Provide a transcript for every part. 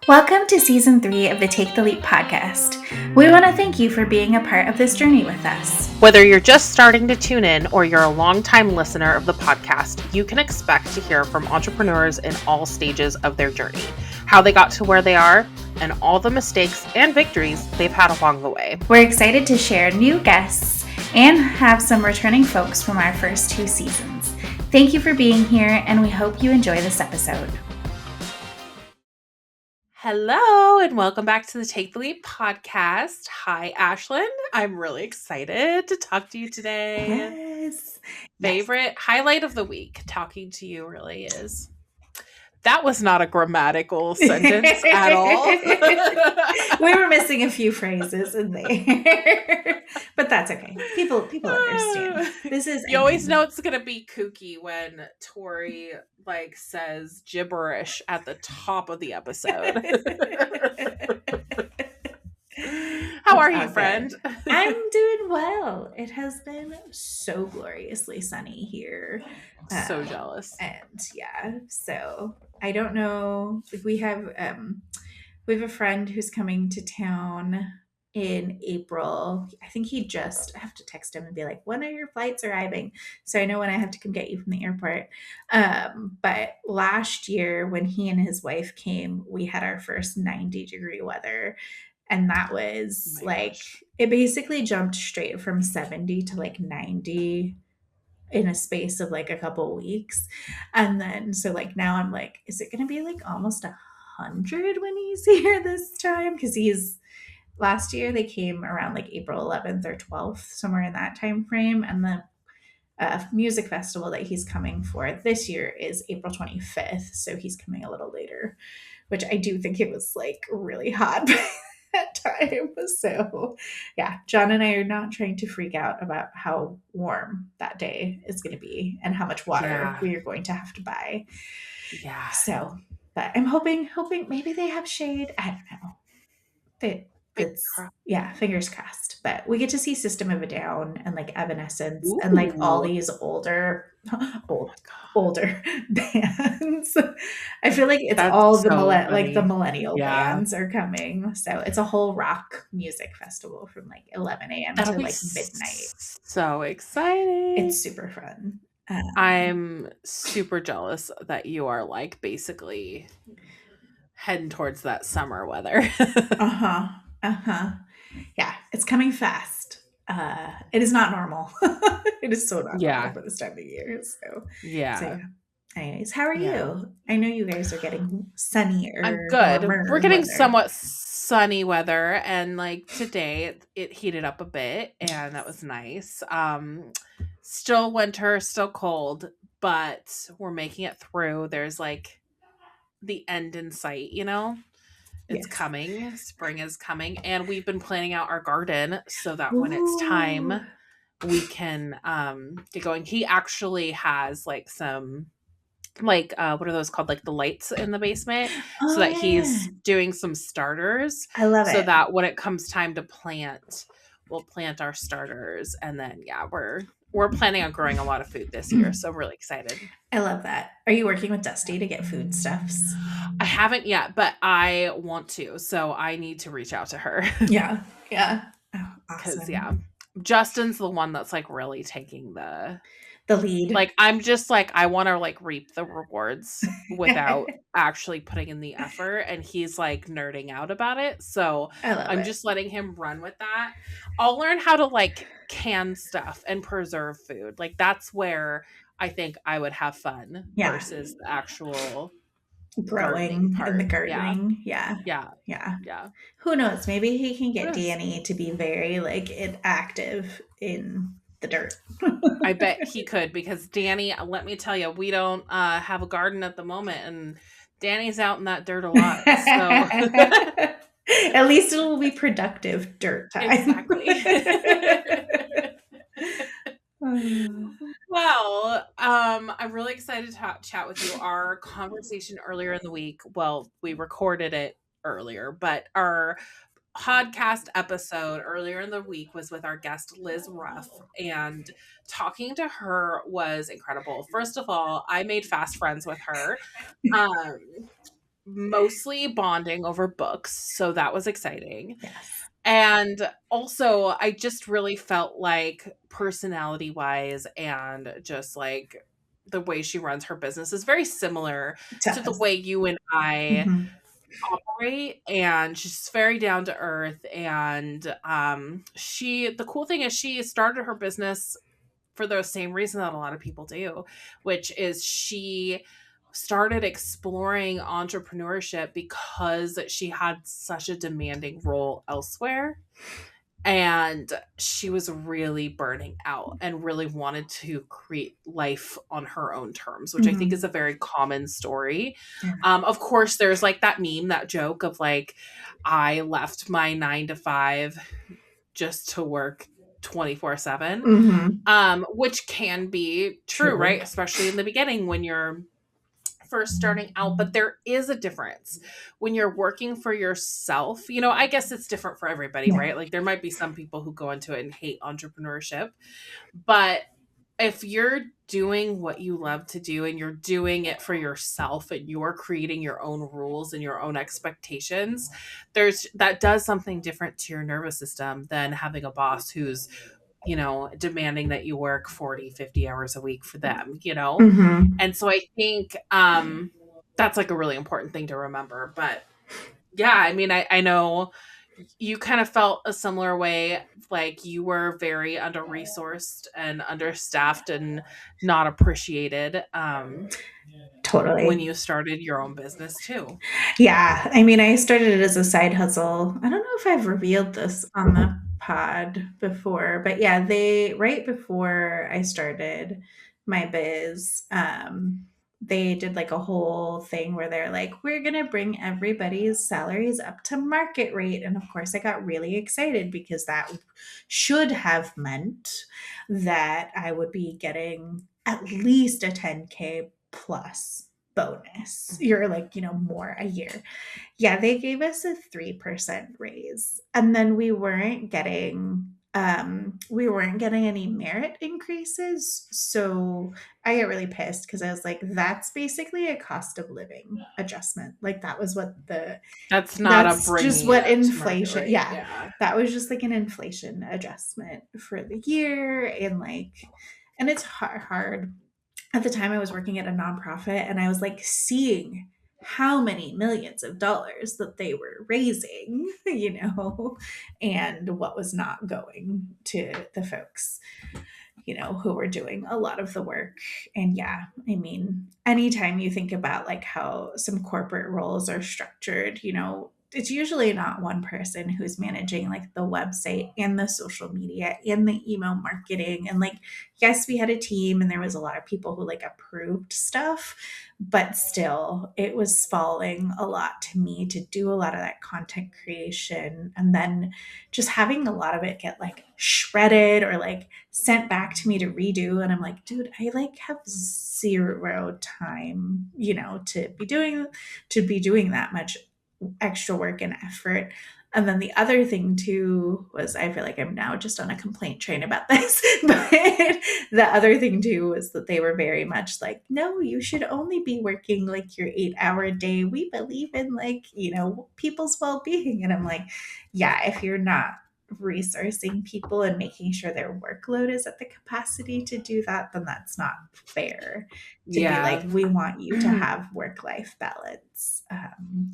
Welcome to Season 3 of the Take the Leap podcast. We want to thank you for being a part of this journey with us. Whether you're just starting to tune in or you're a longtime listener of the podcast, you can expect to hear from entrepreneurs in all stages of their journey, how they got to where they are, and all the mistakes and victories they've had along the way. We're excited to share new guests and have some returning folks from our first 2 seasons. Thank you for being here, and we hope you enjoy this episode. Hello, and welcome back to the Take the Leap podcast. Hi, Ashlan. I'm really excited to talk to you today. Yes. Favorite highlight of the week, talking to you really is. That was not a grammatical sentence at all. We were missing a few phrases in there, but that's okay. People understand. This is you always know it's gonna be kooky when Tory says gibberish at the top of the episode. How are you, friend? I'm doing well. It has been so gloriously sunny here. So jealous. And yeah, so I don't know if we have a friend who's coming to town in April. I think I have to text him and be like, when are your flights arriving? So I know when I have to come get you from the airport. But last year when he and his wife came, we had our first 90-degree weather. And that was it basically jumped straight from 70 to 90 in a space of a couple weeks. And then so now I'm like, is it gonna be almost 100 when he's here this time? Because last year they came around April 11th or 12th, somewhere in that time frame. And the music festival that he's coming for this year is April 25th. So he's coming a little later, which I do think it was really hot by that time. So yeah, John and I are not trying to freak out about how warm that day is going to be and how much water we are going to have to buy. Yeah. So, but I'm hoping maybe they have shade. I don't know. Fingers crossed. But we get to see System of a Down and Evanescence. Ooh. And all these older bands. I feel like it's all the the millennial bands are coming. So it's a whole rock music festival from 11 a.m. to midnight. So exciting. It's super fun. I'm super jealous that you are basically heading towards that summer weather. Yeah, it's coming fast. It is not normal. It is so not normal for this time of year. So anyways, how are you? I know you guys are getting sunnier. I'm good. We're getting somewhat sunny weather, and today it heated up a bit, and that was nice. Still winter, still cold, but we're making it through. There's the end in sight, It's coming. Spring is coming. And we've been planning out our garden so that when it's time, we can get going. He actually has some what are those called? The lights in the basement. So that he's doing some starters. I love it. So that when it comes time to plant, we'll plant our starters. And then we're planning on growing a lot of food this year. So I'm really excited. I love that. Are you working with Dusty to get foodstuffs? I haven't yet, but I want to. So I need to reach out to her. Yeah. Oh, awesome. Justin's the one that's really taking the lead. I'm just I want to reap the rewards without actually putting in the effort. And he's nerding out about it. So I'm just letting him run with that. I'll learn how to can stuff and preserve food. That's where I think I would have fun versus the actual growing part. In the gardening. Yeah. Who knows? Maybe he can get Danny to be very active in the dirt. I bet he could, because Danny, let me tell you, we don't have a garden at the moment, and Danny's out in that dirt a lot. So at least it will be productive dirt time. Exactly. Well, I'm really excited to chat with you. Our conversation earlier in the week, well, we recorded it earlier, but our podcast episode earlier in the week was with our guest Liz Ruff, and talking to her was incredible. First of all, I made fast friends with her. mostly bonding over books, so that was exciting. Yes. And also, I just really felt like personality-wise and just, like, the way she runs her business is very similar to the Does. way you and I Mm-hmm. operate, and she's very down to earth, and, she the cool thing is she started her business for the same reason that a lot of people do, which is she started exploring entrepreneurship because she had such a demanding role elsewhere, and she was really burning out and really wanted to create life on her own terms, which I think is Mm-hmm. a very common story. Yeah. Of course, there's like that meme, that joke of like, I left my 9 to 5 just to work 24/7, Mm-hmm. which can be true, True. right? Especially in the beginning when you're first starting out, but there is a difference when you're working for yourself. I guess it's different for everybody, Yeah. right? Like there might be some people who go into it and hate entrepreneurship, but if you're doing what you love to do and you're doing it for yourself and you're creating your own rules and your own expectations, there's that does something different to your nervous system than having a boss who's demanding that you work 40, 50 hours a week for them. Mm-hmm. And so I think that's like a really important thing to remember. But yeah, I mean, I know you kind of felt a similar way, like you were very under resourced and understaffed and not appreciated when Totally. you started your own business too. Yeah, I mean, I started it as a side hustle. I don't know if I've revealed this on the pod before, but yeah, they right before I started my biz, they did like a whole thing where they're like, we're gonna bring everybody's salaries up to market rate. And of course, I got really excited because that should have meant that I would be getting at least a 10K plus bonus. You're like, more a year. Yeah, they gave us a 3% raise. And then we weren't getting any merit increases. So I get really pissed because I was like, that's basically a cost of living adjustment. Like that was what That's not a that's just bringing what it to market inflation, rate. yeah, Yeah. that was just like an inflation adjustment for the year. And it's hard. At the time I was working at a nonprofit and I was like seeing how many millions of dollars that they were raising, and what was not going to the folks, who were doing a lot of the work. And yeah, I mean, anytime you think about like how some corporate roles are structured, it's usually not one person who's managing like the website and the social media and the email marketing. And like, yes, we had a team and there was a lot of people who like approved stuff, but still it was falling a lot to me to do a lot of that content creation. And then just having a lot of it get like shredded or like sent back to me to redo. And I'm like, dude, I like have zero time, to be doing that much extra work and effort. And then the other thing too was, I feel like I'm now just on a complaint train about this, but the other thing too was that they were very much like, no, you should only be working like your 8 hour day. We believe in like, people's well-being. And I'm like, yeah, if you're not resourcing people and making sure their workload is at the capacity to do that, then that's not fair to be like, Yeah. we want you to have work life balance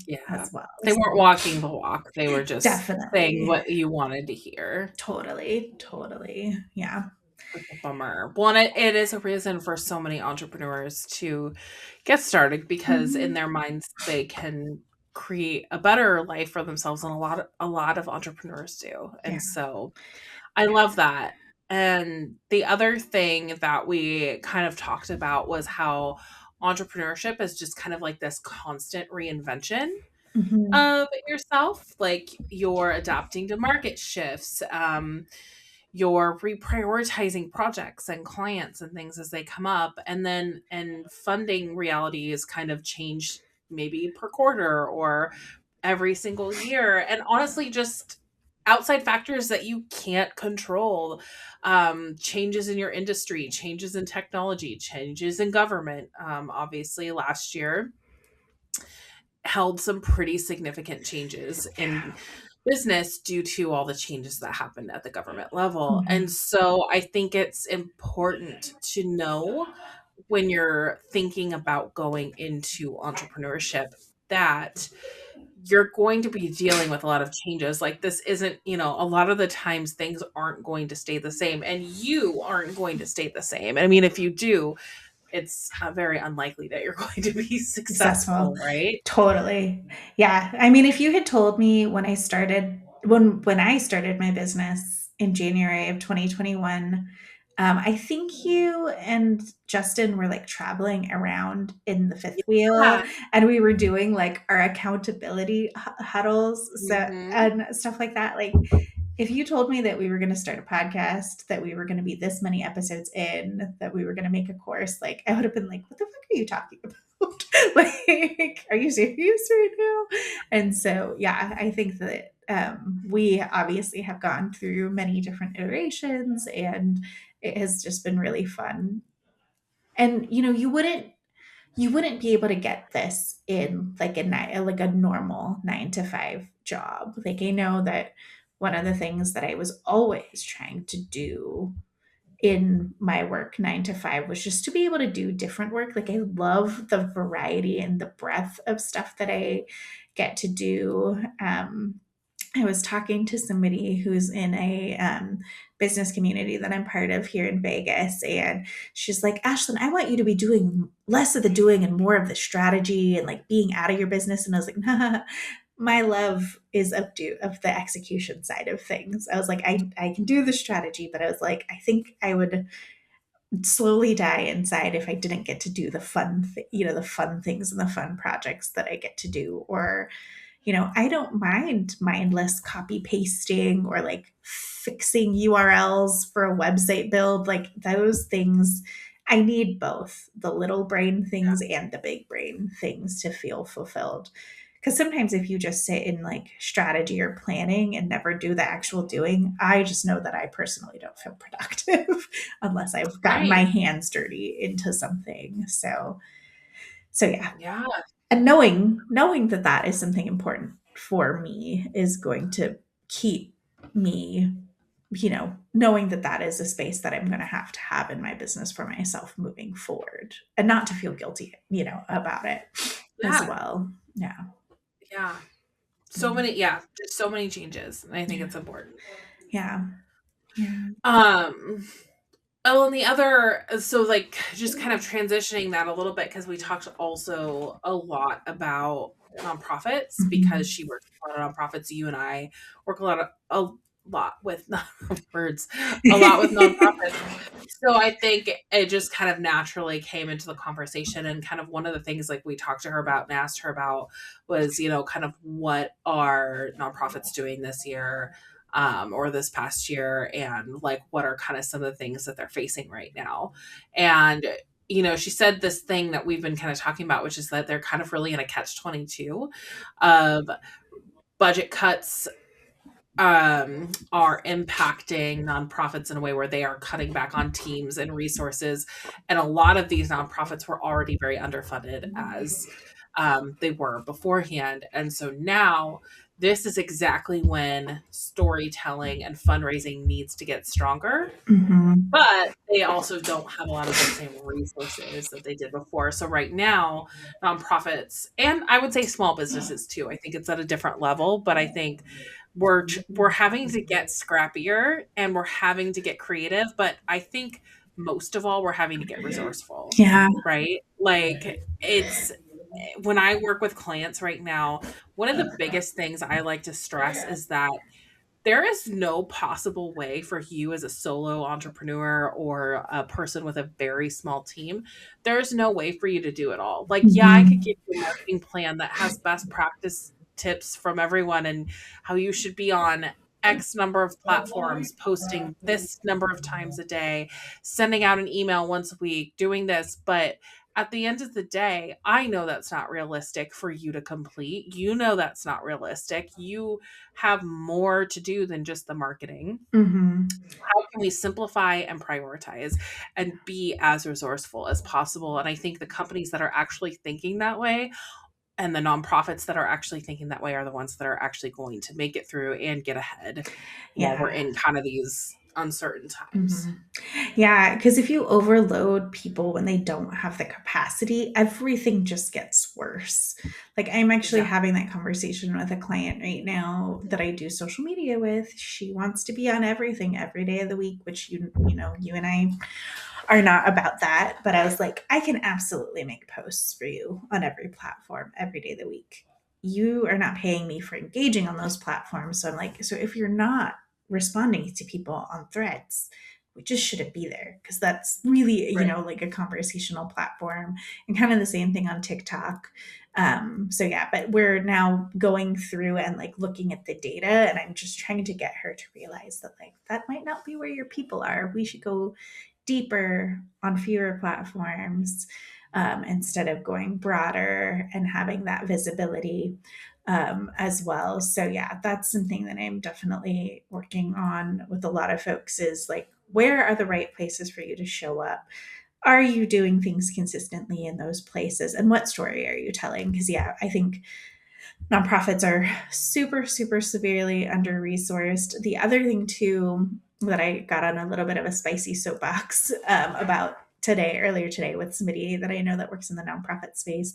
Yeah. as well. They weren't So walking the walk. They were just saying definitely, what you wanted to hear. totally, totally. Yeah. It's a bummer. Well, and it is a reason for so many entrepreneurs to get started because in Mhm. their minds they can create a better life for themselves, and a lot of entrepreneurs do. Yeah. And so I love that. And the other thing that we kind of talked about was how entrepreneurship is just kind of like this constant reinvention Mhm. of yourself, like you're adapting to market shifts, you're reprioritizing projects and clients and things as they come up, and funding realities kind of change maybe per quarter or every single year, and honestly just outside factors that you can't control, changes in your industry, changes in technology, changes in government. Obviously last year held some pretty significant changes in business due to all the changes that happened at the government level. And Mhm. so I think it's important to know when you're thinking about going into entrepreneurship that you're going to be dealing with a lot of changes. Like this isn't, a lot of the times things aren't going to stay the same and you aren't going to stay the same. I mean, if you do, it's very unlikely that you're going to be Successful. successful, right? Totally. Yeah. I mean, if you had told me when I started my business in January of 2021, I think you and Justin were like traveling around in the fifth wheel Yeah. and we were doing like our accountability huddles Mhm. and stuff like that. Like if you told me that we were going to start a podcast, that we were going to be this many episodes in, that we were going to make a course, like I would have been like, what the fuck are you talking about? Like, are you serious right now? And so, yeah, I think that we obviously have gone through many different iterations and it has just been really fun. And, you wouldn't be able to get this in like like a normal 9 to 5 job. Like I know that one of the things that I was always trying to do in my work 9 to 5 was just to be able to do different work. Like I love the variety and the breadth of stuff that I get to do. I was talking to somebody who's in a business community that I'm part of here in Vegas, and she's like, "Ashlyn, I want you to be doing less of the doing and more of the strategy and like being out of your business." And I was like, "Nah, my love is of the execution side of things." I was like, I can do the strategy, but I was like, I think I would slowly die inside if I didn't get to do the the fun things and the fun projects that I get to do. Or I don't mind mindless copy pasting or like fixing URLs for a website build. Like those things, I need both the little brain things and the big brain things to feel fulfilled. Because sometimes if you just sit in like strategy or planning and never do the actual doing, I just know that I personally don't feel productive unless I've gotten my Right. hands dirty into something. So yeah, Yeah. and knowing that that is something important for me is going to keep me knowing that that is a space that I'm going to have in my business for myself moving forward and not to feel guilty about it as Yeah. well. Yeah. Yeah. Yeah. There's so many changes, and I think Yeah. it's important. Yeah. Yeah. Um, oh, and the other so, like, just kind of transitioning that a little bit because we talked also a lot about nonprofits because Mhm. she works with a lot of nonprofits. You and I work a lot with words, a lot with nonprofits. So I think it just kind of naturally came into the conversation, and kind of one of the things, like, we talked to her about and asked her about was, kind of what are nonprofits doing this year, or this past year, and like what are kind of some of the things that they're facing right now. And she said this thing that we've been kind of talking about, which is that they're kind of really in a catch-22 of budget cuts are impacting nonprofits in a way where they are cutting back on teams and resources. And a lot of these nonprofits were already very underfunded as they were beforehand. And so now this is exactly when storytelling and fundraising needs to get stronger. Mhm. But they also don't have a lot of the same resources that they did before. So right now, nonprofits and I would say small businesses too. I think it's at a different level, but I think we're having to get scrappier and we're having to get creative, but I think most of all we're having to get resourceful, Yeah. right? Like it's when I work with clients right now, one of the biggest things I like to stress is that there is no possible way for you as a solo entrepreneur or a person with a very small team. There's no way for you to do it all. Like, yeah, I could Mhm. give you a marketing plan that has best practice tips from everyone and how you should be on X number of platforms, posting this number of times a day, sending out an email once a week, doing this. But at the end of the day, I know that's not realistic for you to complete. You know that's not realistic. You have more to do than just the marketing. Mhm. How can we simplify and prioritize and be as resourceful as possible? And I think the companies that are actually thinking that way and the nonprofits that are actually thinking that way are the ones that are actually going to make it through and get ahead while we're Yeah. in kind of these uncertain times. Hmm. Yeah, because if you overload people when they don't have the capacity, everything just gets worse. Like I'm actually Exactly. having that conversation with a client right now that I do social media with. She wants to be on everything every day of the week, which you and I are not about that. But I was like, I can absolutely make posts for you on every platform every day of the week. You are not paying me for engaging on those platforms. So I'm like, so if you're not responding to people on threads, we just shouldn't be there because that's really, Right. like a conversational platform, and kind of the same thing on TikTok. So yeah, but we're now going through and like looking at the data, and I'm just trying to get her to realize that like that might not be where your people are. We should go deeper on fewer platforms, instead of going broader and having that visibility, as well. So yeah, that's something that I'm definitely working on with a lot of folks is like, where are the right places for you to show up? Are you doing things consistently in those places? And what story are you telling? Because yeah, I think nonprofits are super, super severely under resourced. The other thing, too, that I got on a little bit of a spicy soapbox, about earlier today, with somebody that I know that works in the nonprofit space,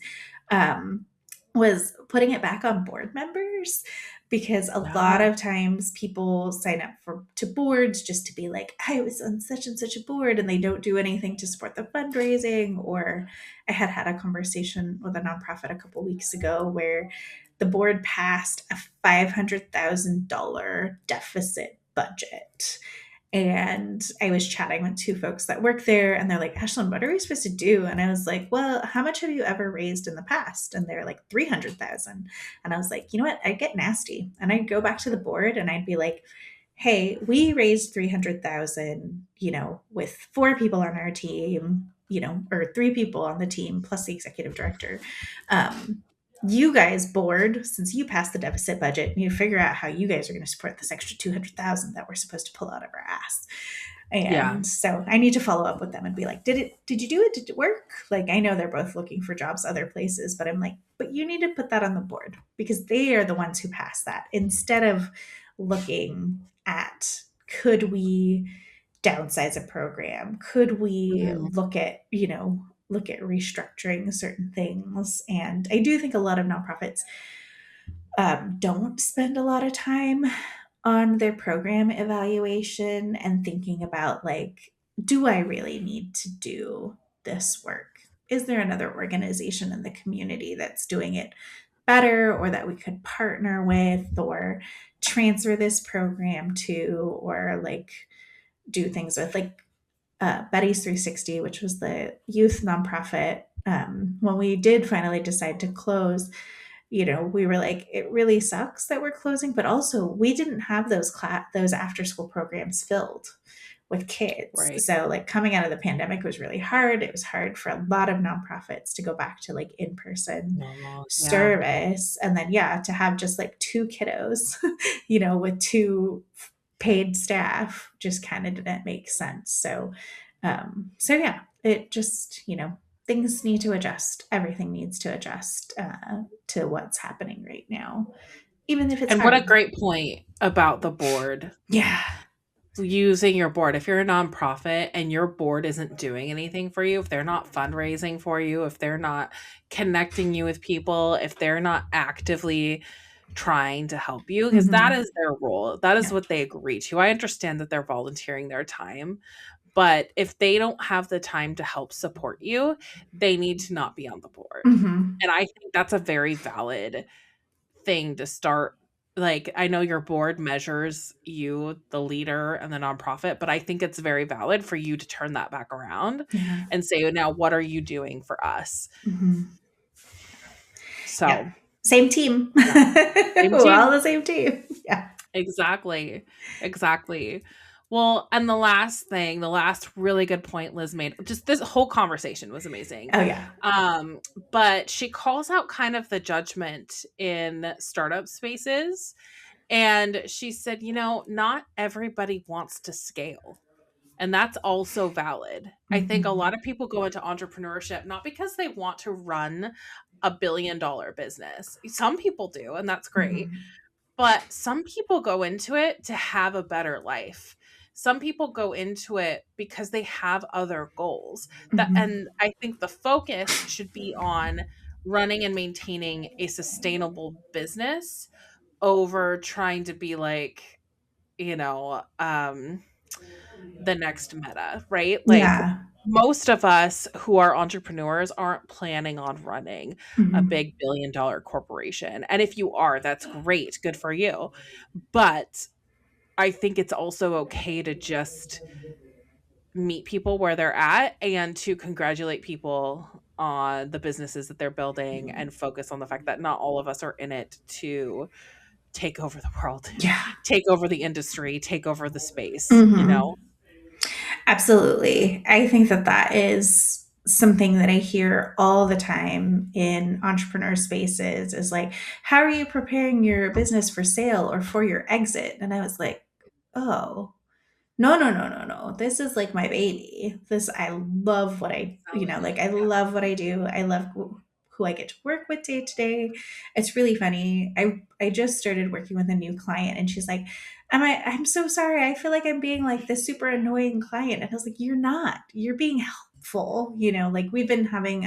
um, was putting it back on board members, because a lot Yeah. of times people sign up to boards just to be like, I was on such and such a board, and they don't do anything to support the fundraising. Or I had a conversation with a nonprofit a couple weeks ago where the board passed a $500,000 deficit budget. And I was chatting with two folks that work there, and they're like, Ashlyn, what are we supposed to do? And I was like, well, how much have you ever raised in the past? And they're like, 300,000. And I was like, you know what? I'd get nasty. And I'd go back to the board and I'd be like, hey, we raised 300,000, with four people on our team, or three people on the team plus the executive director. You guys board, since you passed the deficit budget, you figure out how you guys are going to support this extra 200,000 that we're supposed to pull out of our ass. Yeah. And so I need to follow up with them and be like, did you do it? Did it work? Like, I know they're both looking for jobs other places, but I'm like, but you need to put that on the board because they are the ones who passed that, instead of looking at, could we downsize a program? Could we Mhm. look at restructuring certain things? And I do think a lot of nonprofits, don't spend a lot of time on their program evaluation and thinking about like, do I really need to do this work? Is there another organization in the community that's doing it better, or that we could partner with, or transfer this program to, or like do things with, like Betty's 360, which was the youth nonprofit. When we did finally decide to close, we were like, it really sucks that we're closing, but also we didn't have those after school programs filled with kids. Right. So like coming out of the pandemic was really hard. It was hard for a lot of nonprofits to go back to like in-person Normal. Yeah. service. And then yeah, to have just like two kiddos, with two paid staff just kind of didn't make sense. So yeah, it just, things need to adjust. Everything needs to adjust, to what's happening right now, even if it's And what a hard. great point about the board. Yeah. Using your board. If you're a nonprofit and your board isn't doing anything for you, if they're not fundraising for you, if they're not connecting you with people, if they're not actively trying to help you, because that Hmm. is their role. That is Yeah. what they agree to. I understand that they're volunteering their time, but if they don't have the time to help support you, they need to not be on the board. Hmm. And I think that's a very valid thing to start. Like, I know your board measures you, the leader and the nonprofit, but I think it's very valid for you to turn that back around Yeah. and say, now what are you doing for us? Hmm. Yeah. So, Same team. yeah, same We're all team. the same team. Yeah. Exactly. Exactly. Well, and the last thing, the last really good point Liz made, just this whole conversation was amazing. Oh yeah. Um, but she calls out kind of the judgment in startup spaces. And she said, not everybody wants to scale. And that's also valid. I think a Hmm. lot of people go into entrepreneurship not because they want to run $1 billion business. Some people do, and that's great. Mhm. But some people go into it to have a better life. Some people go into it because they have other goals. That Mhm. and I think the focus should be on running and maintaining a sustainable business over trying to be like, you know, the next meta, right? Like Yeah. most of us who are entrepreneurs aren't planning on running a Mhm. big $1 billion corporation. And if you are, that's great. Good for you. But I think it's also okay to just meet people where they're at and to congratulate people on the businesses that they're building and focus on the fact that not all of us are in it to take over the world, Yeah. take over the industry, take over the space, you Mhm. know? Absolutely. I think that that is something that I hear all the time in entrepreneur spaces is like, how are you preparing your business for sale or for your exit? And I was like, oh, no, no, no, no, no. This is like my baby. This, I love what Selling like it. I Yeah. love what I do. I love who I get to work with day to day. It's really funny. I just started working with a new client and she's like, I'm so sorry. I feel like I'm being like this super annoying client. And I was like, you're not. You're being helpful. Like we've been having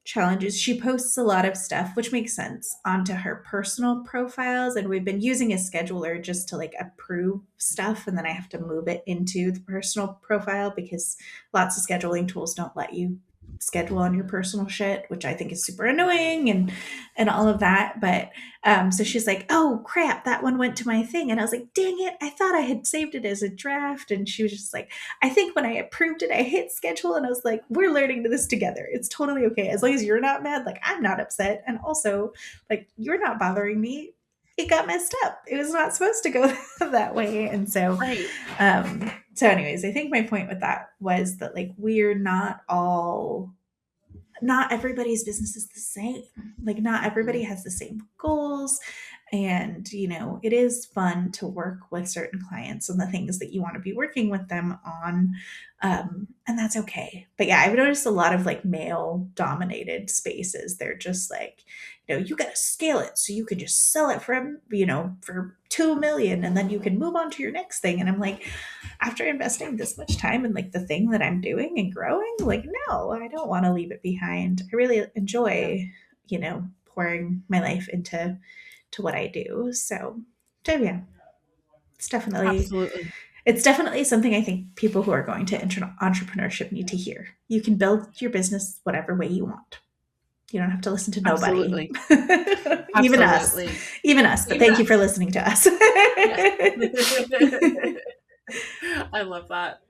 challenges. She posts a lot of stuff, which makes sense, onto her personal profiles. And we've been using a scheduler just to like approve stuff. And then I have to move it into the personal profile because lots of scheduling tools don't let you schedule on your personal shit, which I think is super annoying and all of that. But so she's like, oh crap, that one went to my thing. And I was like, dang it, I thought I had saved it as a draft. And she was just like, I think when I approved it, I hit schedule and I was like, we're learning to this together. It's totally okay. As long as you're not mad, like I'm not upset. And also, like, you're not bothering me. It got messed up. It was not supposed to go that way. And Right. so anyways, I think my point with that was that like we're not all not everybody's business is the same. Like, not everybody Mhm. has the same goals. And, it is fun to work with certain clients and the things that you want to be working with them on. And that's okay. But yeah, I've noticed a lot of like male dominated spaces. They're just like, you got to scale it so you can just sell it for 2 million and then you can move on to your next thing. And I'm like, after investing this much time in like the thing that I'm doing and growing, like, no, I don't want to leave it behind. I really Yeah. enjoy, pouring my life into what I do. So yeah, it's definitely Absolutely. it's definitely something I think people who are going to entrepreneurship need to hear. You can build your business whatever way you want. You don't have to listen to nobody. Absolutely. Even us. Absolutely. Even us, but Even thank you for us. listening to us. Yes. I love that.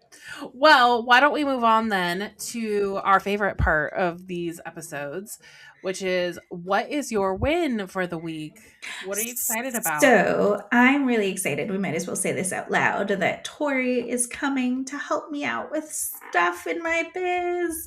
Well, why don't we move on then to our favorite part of these episodes, which is what is your win for the week? What are you excited about? So I'm really excited. We might as well say this out loud that Tori is coming to help me out with stuff in my biz.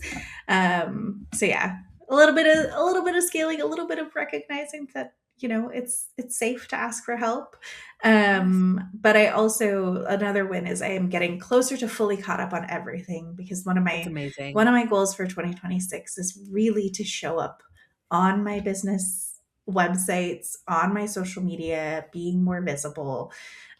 So yeah, a little bit of scaling, a little bit of recognizing that it's safe to ask for help. Yes. But I also another win is I am getting closer to fully caught up on everything because one of That's my amazing. one of my goals for 2026 is really to show up on my business websites, on my social media, being more visible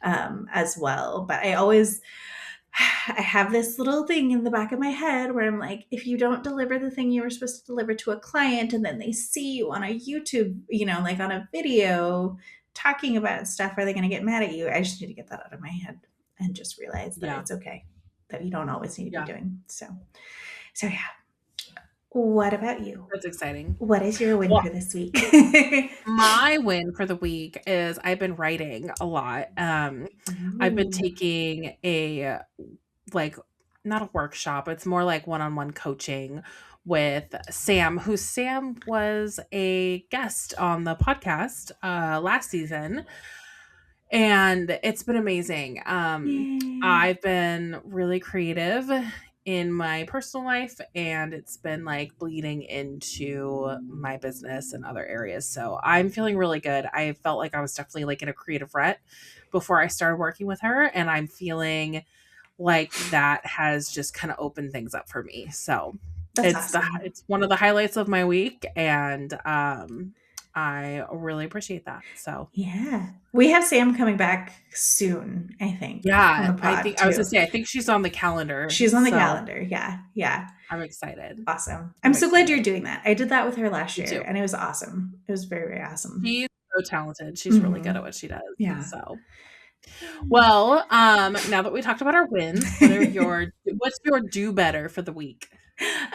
as well. But I have this little thing in the back of my head where I'm like, if you don't deliver the thing you were supposed to deliver to a client and then they see you on a YouTube, like on a video talking about stuff, are they going to get mad at you? I just need to get that out of my head and just realize that Yeah. it's okay, that you don't always need to be Yeah. doing. So yeah. What about you? That's exciting. What is your win Well, for this week? my win for the week is I've been writing a lot. I've been Ooh. taking a like not a workshop, it's more like one-on-one coaching with Sam, who Sam was a guest on the podcast last season, and it's been amazing. Yay. I've been really creative in my personal life, and it's been like bleeding into my business and other areas. So I'm feeling really good. I felt like I was definitely like in a creative rut before I started working with her, and I'm feeling like that has just kind of opened things up for me. So That's awesome. It's one of the highlights of my week, and I really appreciate that. So Yeah. We have Sam coming back soon, I think, on yeah, the I pod think I was gonna too. say I think she's on the calendar, She's on the so calendar. Yeah. Yeah. I'm excited. Awesome. I'm I'm so glad you're excited. doing that. I did that with her last Me year too. and it was awesome. It was very, very awesome. She's so talented. She's really good Hmm. at what she does. Yeah. So well, now that we talked about our wins, what's your do better for the week?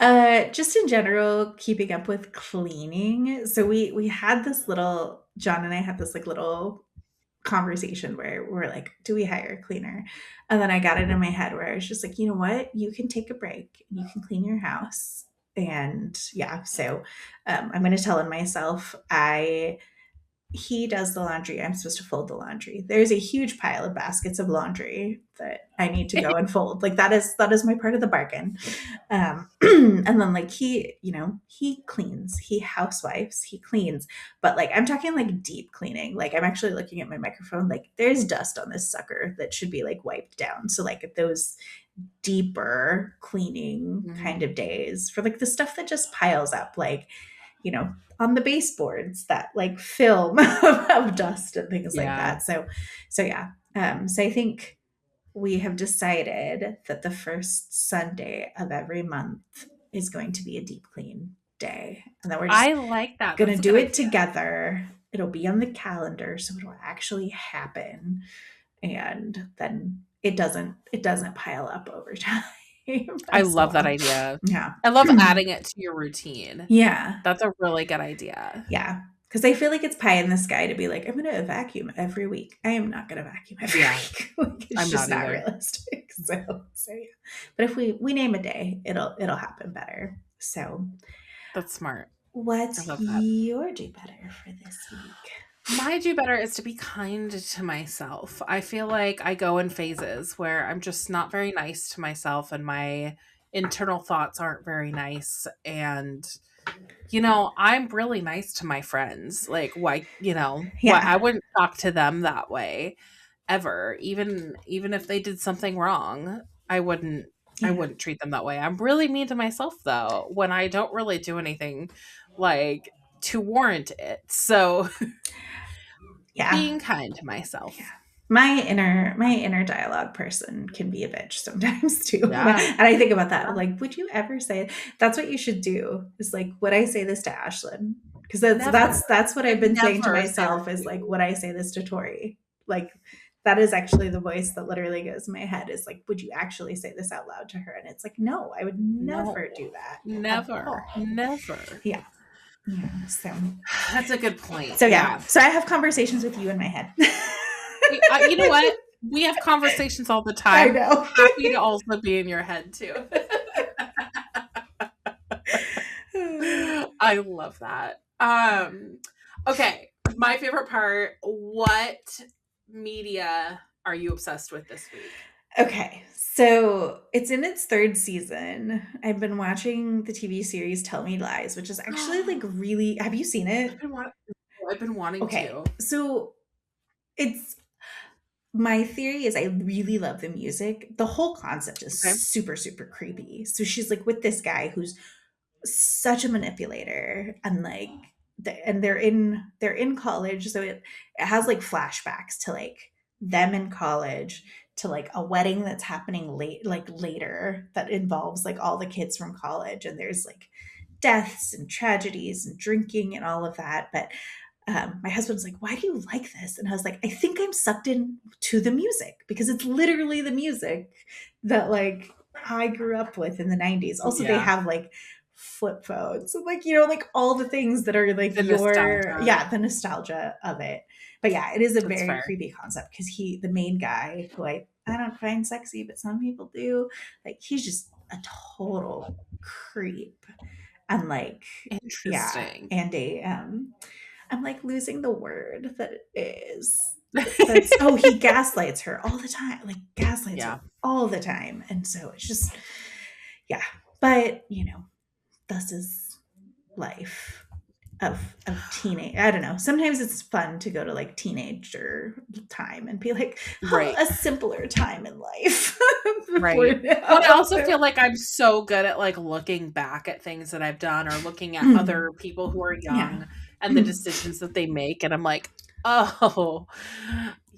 Just in general, keeping up with cleaning. So we had this little John and I had this like little conversation where we're like, do we hire a cleaner? And then I got it in my head where I was just like, you know what? You can take a break and you can clean your house. And yeah, so I'm going to tell him myself, he does the laundry. I'm supposed to fold the laundry. There's a huge pile of baskets of laundry that I need to go and fold. Like that is my part of the bargain. And then like he cleans, he housewives, he cleans, but like I'm talking like deep cleaning. Like I'm actually looking at my microphone. Like there's dust on this sucker that should be like wiped down. So like those deeper cleaning kind Mhm. of days for like the stuff that just piles up, like on the baseboards, that like film of dust and things like Yeah. that. So yeah. So I think we have decided that the first Sunday of every month is going to be a deep clean day, and then we're just I like that. going to That's a good do it idea. together. It'll be on the calendar, so it'll actually happen, and then it doesn't pile up over time I as love that well. idea. Yeah. I love adding it to your routine. Yeah. That's a really good idea. Yeah. Because I feel like it's pie in the sky to be like, I'm going to vacuum every week. I am not going to vacuum every Yeah, week. Like, it's I'm just not not either. realistic. So yeah. But if we name a day, it'll happen better. So That's smart. I what's love that. your do better for this week? My do better is to be kind to myself. I feel like I go in phases where I'm just not very nice to myself and my internal thoughts aren't very nice. And, I'm really nice to my friends. Like, why Yeah. I wouldn't talk to them that way ever. Even if they did something wrong, I Yeah. wouldn't treat them that way. I'm really mean to myself though when I don't really do anything like to warrant it. So Yeah. being kind to Yeah. myself. My inner dialogue person can be a bitch sometimes too. Yeah. And I think about that. Yeah. Like, would you ever say that's what you should do? Is like, would I say this to Ashlyn? Because that's Never. that's that's what I'd I've been saying to never say that myself is to like, you. would I say this to Tori? Like that is actually the voice that literally goes in my head is like, would you actually say this out loud to her? And it's like, no, I would never No. do that at Never. all. Never. Yeah. Yeah. So That's a good point. so yeah. Yeah. So I have conversations with you in my head. You know what? We have conversations all the I time. know. Happy to also be in your head too. I love that. Okay, my favorite part, what media are you obsessed with this week? Okay, so it's in its third season. I've been watching the TV series Tell Me Lies, which is actually like really. Have you seen I've it? been wa- I've been wanting Okay, to. so it's my theory is I really love the music. The whole concept is Okay. super, super creepy. So she's like with this guy who's such a manipulator and like and they're in college, so it has like flashbacks to like them in college, to like a wedding that's happening later that involves like all the kids from college, and there's like deaths and tragedies and drinking and all of that. But my husband's like, why do you like this? And I was like, I think I'm sucked in to the music because it's literally the music that like I grew up with in the 90s. Also, they Yeah. have like flip phones, so, like, like all the things that are like The nostalgia. the nostalgia of it. But yeah, it is a That's very fair. creepy concept because the main guy, who I don't find sexy, but some people do, like he's just a total creep. And like, yeah, Interesting. and I'm like losing the word that it is. That's he gaslights her all the time. Like gaslights Yeah. her all the time. And so it's just yeah. But thus is life. teenage. I don't know. Sometimes it's fun to go to like teenager time and be like, oh, Right. a simpler time in life before Right. But I now. also feel like I'm so good at like looking back at things that I've done or looking at other people who are Yeah. young and the decisions that they make. And I'm like, oh,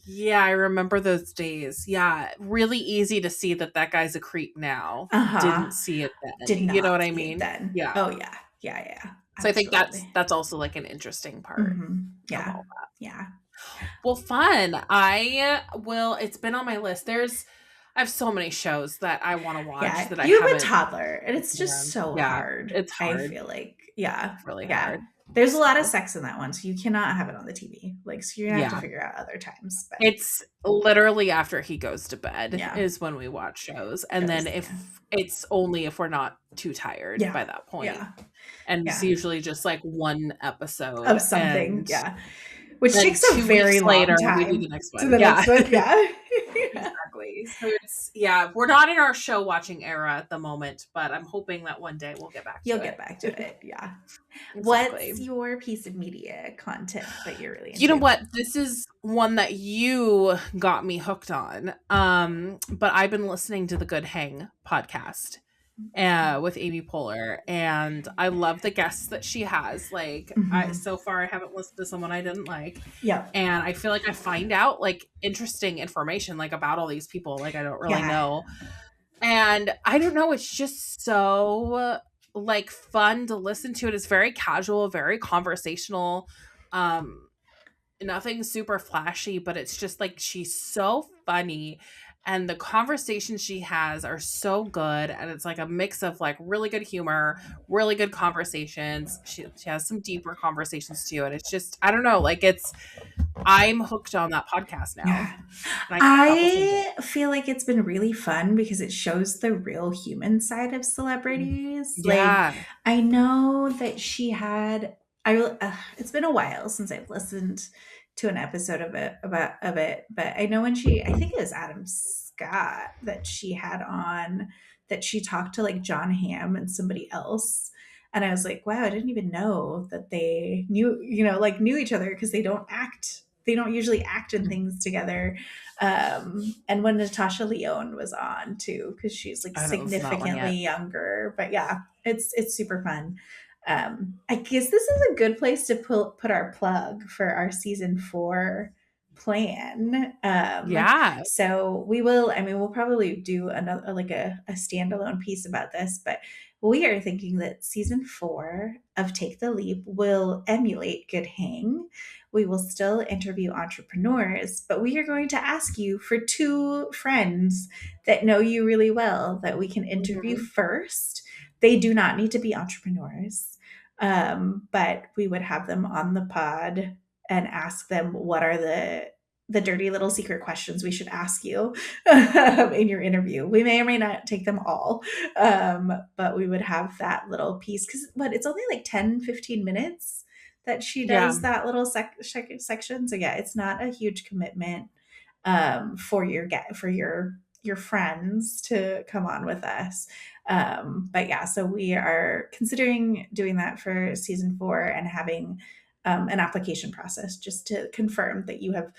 yeah, I remember those days. Yeah. Really easy to see that that guy's a creep now. Uh-huh. Didn't see it then. Did You know not what I see it mean? then. Yeah. Oh yeah. Yeah, yeah. So I think Absolutely. that's also like an interesting part of Yeah. all that. Yeah. Well, fun. I will. It's been on my list. I have so many shows that I want to watch Yeah. that I You have a haven't. toddler and it's just so Yeah, hard. it's I hard. feel like. Yeah. It's really Yeah. hard. There's a lot of So, sex in that one, so you cannot have it on the TV. Like, so you're gonna have to yeah, figure out other times. But it's literally after he goes to bed yeah. is when we watch shows, and then Shows, if yeah. it's only if we're not too tired Yeah. by that point, Yeah. and it's Yeah. usually just like one episode, Of something. and Yeah. Which then takes a 2 very weeks long later we do time the next to one. the Yeah. next one. Yeah. Yeah. Exactly. So it's we're not in our show watching era at the moment, but I'm hoping that one day we'll get back to You'll it. get back to it. Yeah. Exactly. What's your piece of media content that you're really into? You know what? This is one that you got me hooked on. But I've been listening to the Good Hang podcast with Amy Poehler, and I love the guests that she has. Like, so far I haven't listened to someone I didn't like. Yeah. And I feel like I find out like interesting information like about all these people like I don't really know. And I don't know, it's just so like fun to listen to. It is very casual, very conversational. Nothing super flashy, but it's just like she's so funny and the conversations she has are so good, and it's like a mix of like really good humor, really good conversations. She has some deeper conversations too, and it's just I don't know, like I'm hooked on that podcast now. Yeah. I feel like it's been really fun because it shows the real human side of celebrities. Yeah. Like, I know that she had. It's been a while since I've listened to an episode of it, but I know when I think it was Adam Scott that she had on, that she talked to like John Hamm and somebody else. And I was like, wow, I didn't even know that they knew each other, because they don't usually act in things together. And when Natasha Lyonne was on too, because she's like significantly younger. But yeah, it's super fun. I guess this is a good place to put our plug for our season 4 plan. So we'll probably do another like a standalone piece about this, but we are thinking that season 4 of Take the Leap will emulate Good Hang. We will still interview entrepreneurs, but we are going to ask you for 2 friends that know you really well that we can interview first. They do not need to be entrepreneurs, but we would have them on the pod and ask them what are the dirty little secret questions we should ask you in your interview. We may or may not take them all, but we would have that little piece, because it's only like 10-15 minutes that she does that little section. So yeah, it's not a huge commitment for your friends to come on with us. But yeah, so we are considering doing that for season 4 and having an application process just to confirm that you have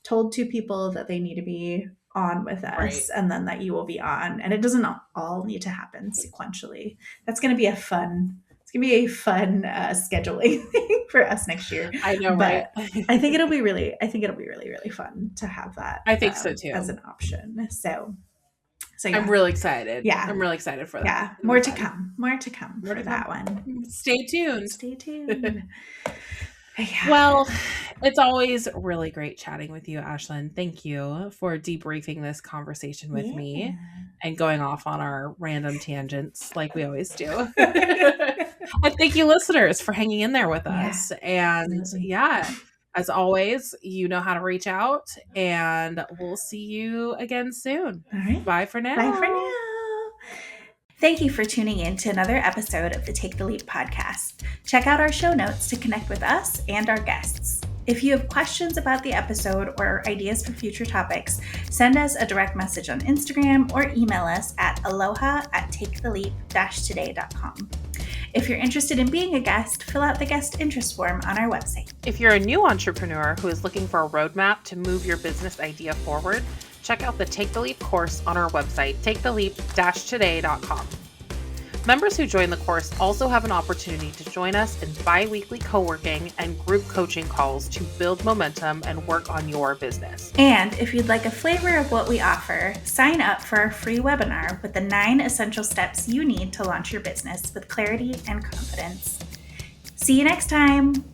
told 2 people that they need to be on with us, and then that you will be on. And it doesn't all need to happen sequentially. That's going to be a fun scheduling thing for us next year. I know, but right? I think it'll be really really fun to have that. I think so too, as an option. So yeah. I'm really excited. Yeah, I'm really excited for that. Yeah, more to come for that one. Stay tuned. Yeah. Well, it's always really great chatting with you, Ashlan. Thank you for debriefing this conversation with me and going off on our random tangents like we always do. And thank you, listeners, for hanging in there with us. And as always, you know how to reach out, and we'll see you again soon. All right. Bye for now. Bye for now. Thank you for tuning in to another episode of the Take the Leap podcast. Check out our show notes to connect with us and our guests. If you have questions about the episode or ideas for future topics, send us a direct message on Instagram or email us at aloha@taketheleap-today.com. If you're interested in being a guest, fill out the guest interest form on our website. If you're a new entrepreneur who is looking for a roadmap to move your business idea forward, check out the Take the Leap course on our website, taketheleap-today.com. Members who join the course also have an opportunity to join us in bi-weekly co-working and group coaching calls to build momentum and work on your business. And if you'd like a flavor of what we offer, sign up for our free webinar with the 9 essential steps you need to launch your business with clarity and confidence. See you next time.